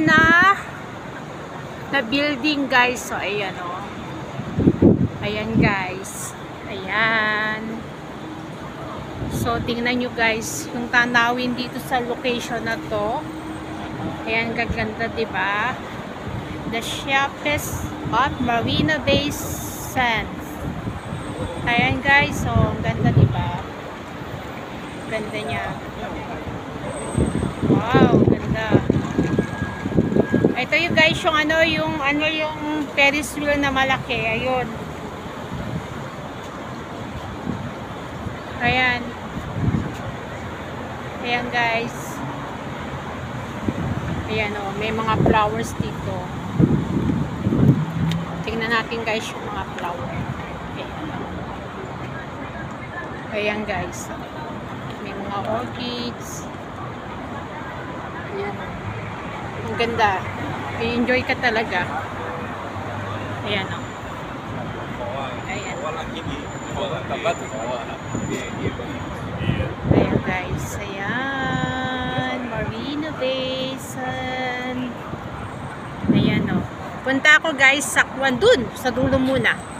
na building guys. So ayan o. Ayan guys. Ayan. So tingnan nyo guys yung tanawin dito sa location na to. Ayan, gaganda diba? The Chiapas of Marina Bay Sands. Ayan guys, so ang ganda diba? Ganda niya. Wow, ganda. Ito yung guys yung yung Ferris wheel na malaki. Ayun. Ayan. Ayan guys. Ayan o, may mga flowers dito. Tingnan natin guys yung mga flower. Ayan guys. May mga orchids. Ayan. Ang ganda. I-enjoy ka talaga. Ayan o. Ayan. Ayan guys. Ayan. Marina Bay Sands. Ayan o. Punta ako guys sa Kwan dun. Sa dulo muna.